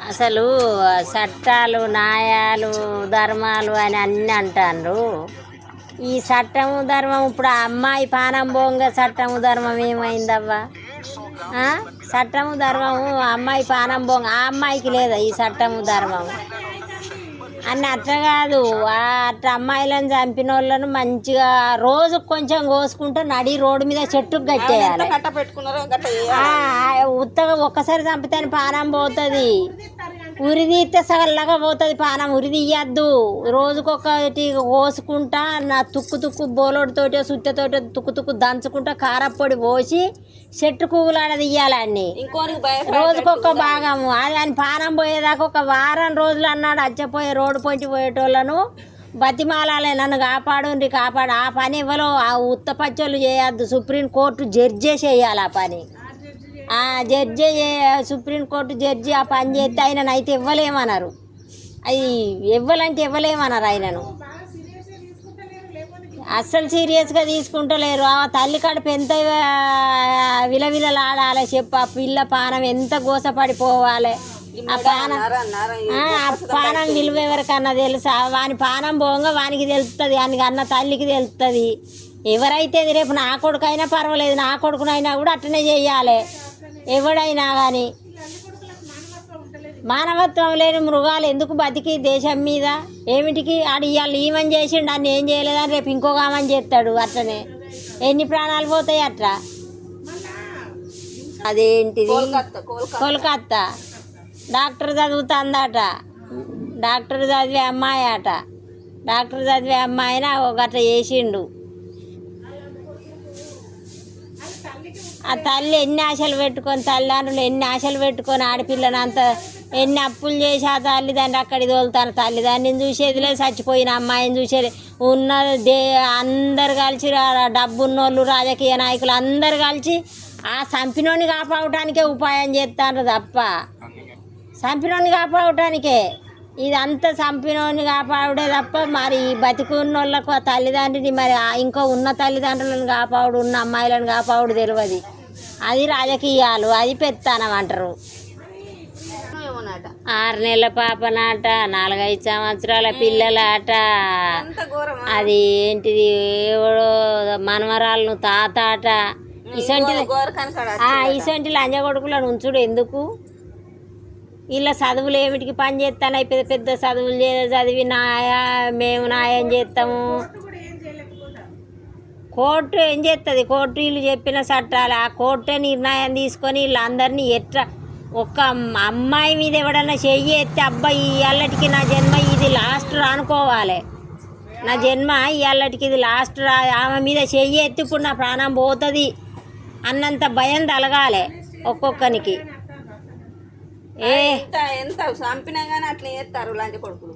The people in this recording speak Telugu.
అసలు చట్టాలు న్యాయాలు ధర్మాలు అని అన్నీ అంటారు. ఈ చట్టము ధర్మం ఇప్పుడు ఆ అమ్మాయి పానం పోంగా చట్టము ధర్మం ఏమైందవ్వా? చట్టము ధర్మము అమ్మాయి పానం పోంగ ఆ అమ్మాయికి లేదా ఈ చట్టము ధర్మము అన్నీ అట్లా కాదు. అట్లా అమ్మాయిలను చంపిన వాళ్ళను మంచిగా రోజు కొంచెం కోసుకుంటే నడి రోడ్డు మీద చెట్టుకు కట్టేయాలి. ఉత్తగా ఒక్కసారి చంపితే పానం పోతుంది, ఉరి తీస్తే సగల్లగా పోతుంది పానం. ఉరి తీయద్దు, రోజుకొకటి కోసుకుంటా నా తుక్కు బోలోడితోటో సుత్తతోటో తుక్కు దంచుకుంటా కారపొడి పోసి చెట్టు కూలాడ తీయాలన్నీ. రోజుకొక భాగము అది అని పానం పోయేదాకా ఒక వారం రోజులు అన్నాడు. అచ్చపోయే రోడ్డు పొంచి పోయేటోళ్ళను బతిమాలాలే, నన్ను కాపాడు ఆ పని ఇవ్వలో ఆ ఉత్తపచ్చోళ్ళు చేయొద్దు. సుప్రీంకోర్టు జడ్జే చేయాలి ఆ పని. ఆ జడ్జి సుప్రీంకోర్టు జడ్జి ఆ పని చేస్తే ఆయనను అయితే ఇవ్వలేమన్నారు. అది ఇవ్వాలంటే ఇవ్వలేమన్నారు ఆయనను. అస్సలు సీరియస్గా తీసుకుంటలేరు. ఆ తల్లి కడుపు ఎంత విలవిలలాడాలి చెప్పు. ఆ పిల్ల పానం ఎంత గోసపడిపోవాలి. ఆ పానం విలువ ఎవరికన్నా తెలుసా? వాని పానం పోగా వానికి తెలుస్తుంది, వానికి అన్న తల్లికి తెలుస్తుంది. ఎవరైతే రేపు నా కొడుకైనా పర్వాలేదు, నా కొడుకునైనా కూడా అట్లనే చెయ్యాలి. ఎవడైనా కానీ మానవత్వం లేని మృగాలు ఎందుకు బతికి దేశం మీద? ఏమిటికి ఆడు ఇవాళ ఈమని చేసిండు, అన్ని ఏం చేయలేదని రేపు ఇంకొక ఆమని చేస్తాడు. అట్లనే ఎన్ని ప్రాణాలు పోతాయి అట్లా. అదేంటిది కోల్కత్తా డాక్టర్ చదువుతుందట. డాక్టర్ చదివే అమ్మాయి అట. డాక్టర్ చదివే అమ్మాయిని గట్ల చేసిండు. ఆ తల్లి ఎన్ని ఆశలు పెట్టుకొని, తల్లిదండ్రులు ఎన్ని ఆశలు పెట్టుకొని ఆడపిల్లని అంత ఎన్ని అప్పులు చేసి ఆ తల్లిదండ్రులు అక్కడికి తోలుతాను. తల్లిదండ్రిని చూసేది లేదు, చచ్చిపోయిన అమ్మాయిని చూసేది. ఉన్న అందరు కలిసి డబ్బున్నోళ్ళు రాజకీయ నాయకులు అందరు కలిసి ఆ చంపినోని కాపాడటానికే ఉపాయం చేస్తాను తప్ప చంపినోని కాపాడటానికే. ఇదంతా చంపినోని కాపాడుడే తప్ప మరి బతికున్న వాళ్ళకు ఆ తల్లిదండ్రిని మరి ఇంకో ఉన్న తల్లిదండ్రులను కాపాడు, ఉన్న అమ్మాయిలను కాపాడు తెలియదు. అది రాజకీయాలు, అది పెత్తనం అంటారు. 6 నెలల పాపనాట, 4-5 సంవత్సరాల పిల్లలాట. అది ఏంటిది మనవరాలను తాత ఆట. ఇసొంటి లంజ కొడుకులను ఉంచుడు ఎందుకు? ఇలా చదువులు ఏమిటికి పని చేస్తాను? పెద్ద పెద్ద చదువులు చదివి మేము న్యాయం చేస్తాము. కోర్టు ఏం చేస్తుంది? కోర్టు వీళ్ళు చెప్పిన చట్టాలు ఆ కోర్టే నిర్ణయం తీసుకొని వీళ్ళందరినీ ఎట్లా ఒక్క అమ్మాయి మీద ఎవడన్నా చెయ్యి ఎత్తే అబ్బాయి ఇవాళకి నా జన్మ ఇది లాస్ట్ అనుకోవాలి. నా జన్మ ఇవాళకి ఇది లాస్ట్ ఆమె మీద చెయ్యి ఎత్తి ఇప్పుడు నా ప్రాణం పోతుంది అన్నంత భయం తలగాలి ఒక్కొక్కనికి. ఎంత చంపినా కానీ అట్లా చేస్తారు లంచ కొడుకులు.